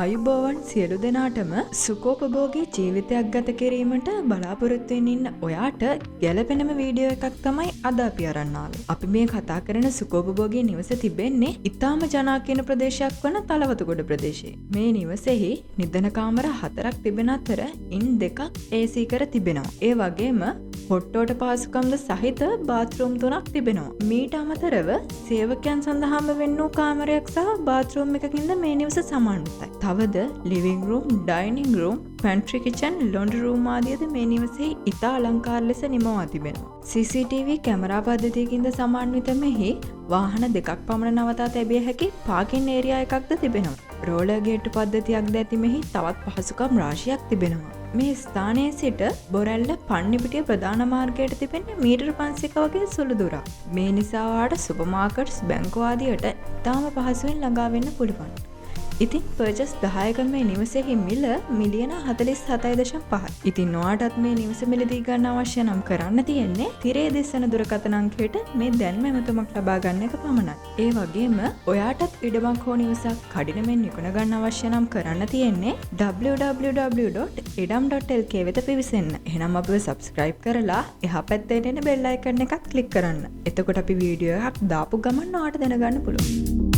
ආයුබෝවන් සියලු දෙනාටම සුඛෝපභෝගී ජීවිතයක් ගත කිරීමට බලාපොරොත්තු වෙමින් ඉන්න ඔයාට ගැළපෙනම වීඩියෝ එකක් තමයි අද අපි අරන් ආවේ. අපි මේ කතා කරන සුඛෝපභෝගී නිවස තිබෙන්නේ ඉතාම ජනාකීර්ණ ප්‍රදේශයක් වන තලවතුගොඩ ප්‍රදේශයේ. මේ නිවසේහි නිදන කාමර 4ක් තිබෙන අතර ඉන් 2ක් AC කර තිබෙනවා. ඒ වගේම හොට්ටෝට පාසුකම්ද සහිත බාත්රූම් 3ක් තිබෙනවා. මීට අමතරව සේවකයන් සඳහාම වෙන්නූ කාමරයක් සහ බාත්රූම් එකකින්ද මේ නිවස සමන්විතයි. තවද living room, dining room, pantry kitchen, laundry room ආදියද මේ නිවසේ ඉතා අලංකාර ලෙස නිමවා තිබෙනවා. CCTV කැමරා පද්ධතියකින්ද සමන්විත මෙහි වාහන 2ක් පමණ නවතා තැබිය හැකි පාකින් ඒරියා එකක්ද තිබෙනවා. රෝලර් ගේට්ටු පද්ධතියක්ද ඇති මෙහි තවත් පහසුකම් රාශියක් තිබෙනවා. මේ ස්ථානයේ සිට බොරැල්ල පන්නිපිටිය ප්‍රධාන මාර්ගයට තිබෙන්නේ මීටර් 500ක වගේ සුළු දුරක්. මේ නිසා ඔයාලට සුපර් මාකට්ස්, බැංකු ආදියට ඉතාම පහසුවෙන් ළඟා වෙන්න පුළුවන්. ඉතින් පර්චස් 10ක මේ නිවසේහි මිල මිලියන 47.5යි. ඉතින් ඔයාටත් මේ නිවස මිලදී ගන්න අවශ්‍ය නම් කරන්න තියෙන්නේ තිරේ දිස්සන දුරකථන අංකයට මේ දැන්ම එමතුමක් ලබා ගන්න එක පමණයි. ඒ වගේම ඔයාටත් ඉඩමක් හෝ නිවසක් කඩිනමින් විකුණ ගන්න අවශ්‍ය නම් කරන්න තියෙන්නේ www.idam.lk වෙත පිවිසෙන්න. එහෙනම් අපිව subscribe කරලා එහා පැත්තේ එන bell icon එකත් click කරන්න. එතකොට අපි වීඩියෝ එකක් දාපු ගමන් ඔයාට දැනගන්න පුළුවන්.